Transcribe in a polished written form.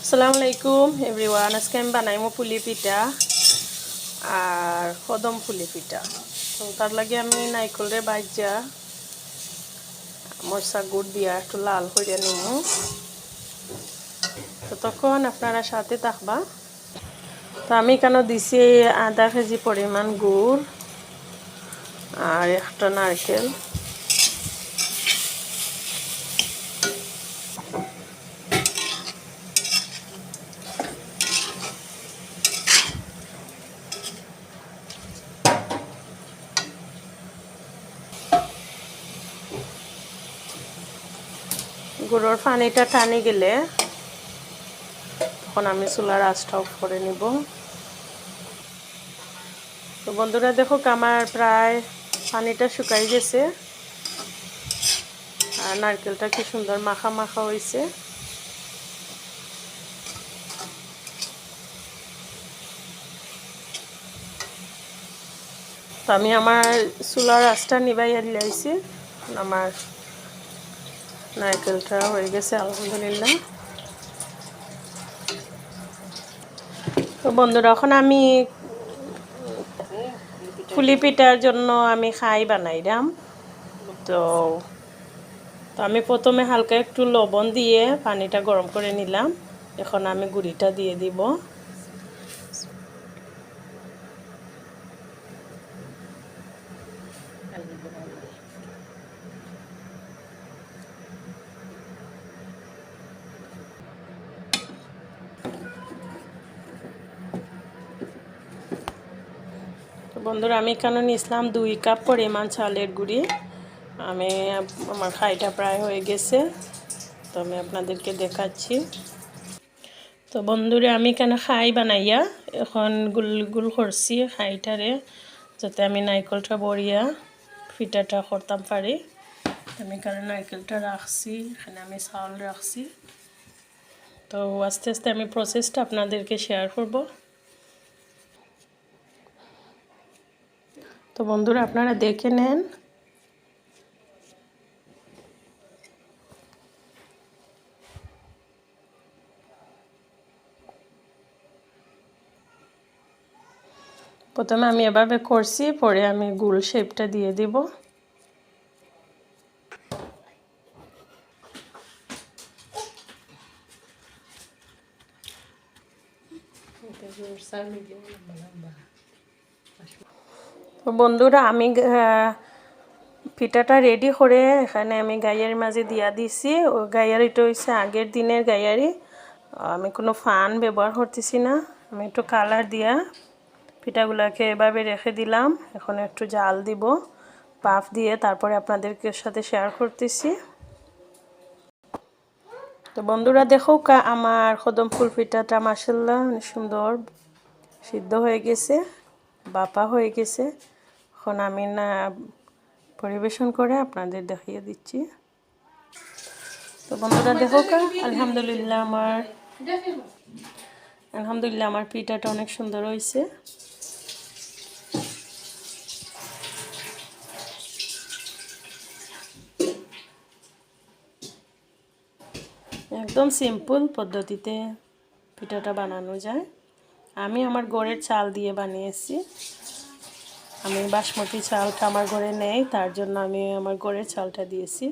আসসালামু আলাইকুম এভরিওয়ান। আজকে আমি বানাইমো পুলি পিঠা আর কদম পুলি পিঠা। তো তার লাগে আমি নাইকলরে বাইজা মরচা গুড় দিয়া একটু লাল করে নিমু। তো তখন আপনারা সাথে থাকবা। তো আমি কেন দিছি আধা কেজি পরিমাণ গুড় আর একটা নারকেল। গুড়ের পানিটা টানি গেলে তখন আমি চুলার আঁচটা অফ করে নিব। তো বন্ধুরা দেখো আমার প্রায় পানিটা শুকাই গেছে আর নারকেলটা কি সুন্দর মাখা মাখা হয়েছে। তো আমি আমার চুলার আঁচটা নিবাইয়া দিলাইছি। আমার নারকেলটা হয়ে গেছে আলহামদুলিল্লাহ। তো বন্ধুরা এখন আমি পুলি পিঠার জন্য আমি খাই বানাইলাম। তো আমি প্রথমে হালকা একটু লবণ দিয়ে পানিটা গরম করে নিলাম। এখন আমি গুঁড়িটা দিয়ে দিব। তো বন্ধুরা আমি এখানে নিয়েছিলাম 2 কাপ পরিমাণ চালের গুঁড়ি। আমার খাইটা প্রায় হয়ে গেছে, তো আমি আপনাদেরকে দেখাচ্ছি। তো বন্ধুরা আমি কেন খাই বানাইয়া এখন গুল গুল করছি খাইটারে, যাতে আমি নারকেলটা বড়িয়া পিঠাটা করতাম পারি। আমি এখানে নারকেলটা রাখছি, এখানে আমি চাউল রাখছি। তো আস্তে আস্তে আমি প্রসেসটা আপনাদেরকে শেয়ার করব। তো বন্ধুরা আপনারা দেখে নেন। প্রথমে আমি এভাবে করছি, পরে আমি গোল শেপটা দিয়ে দিব। তো বন্ধুরা আমি পিঠাটা রেডি করে এখানে আমি গাইয়ারির মাঝে দিয়া দিছি। ও গাইয়ারিটা হচ্ছে আগের দিনের গাইয়ারি, আমি কোনো ফান ব্যবহার করতেছি না। আমি একটু কালার দিয়া পিঠাগুলোকে এভাবে রেখে দিলাম। এখন একটু জাল দিব পাফ দিয়ে, তারপরে আপনাদেরকে সাথে শেয়ার করতেছি। তো বন্ধুরা দেখো আমার কদম ফুল পিঠাটা মাশাআল্লাহ অনেক সুন্দর সিদ্ধ হয়ে গেছে, বাপা হয়ে গেছে। এখন আমি না পরিবেশন করে আপনাদের দেখিয়ে দিচ্ছি। তো বন্ধুরা দেখো আলহামদুলিল্লাহ আমার পিঠাটা অনেক সুন্দর হয়েছে। একদম সিম্পল পদ্ধতিতে পিঠাটা বানানো যায়। আমি আমার ঘরের চাল দিয়ে বানিয়েছি। আমি বাসমতি চালটা আমার ঘরে নেই, তার জন্য আমি আমার ঘরের চালটা দিয়েছি।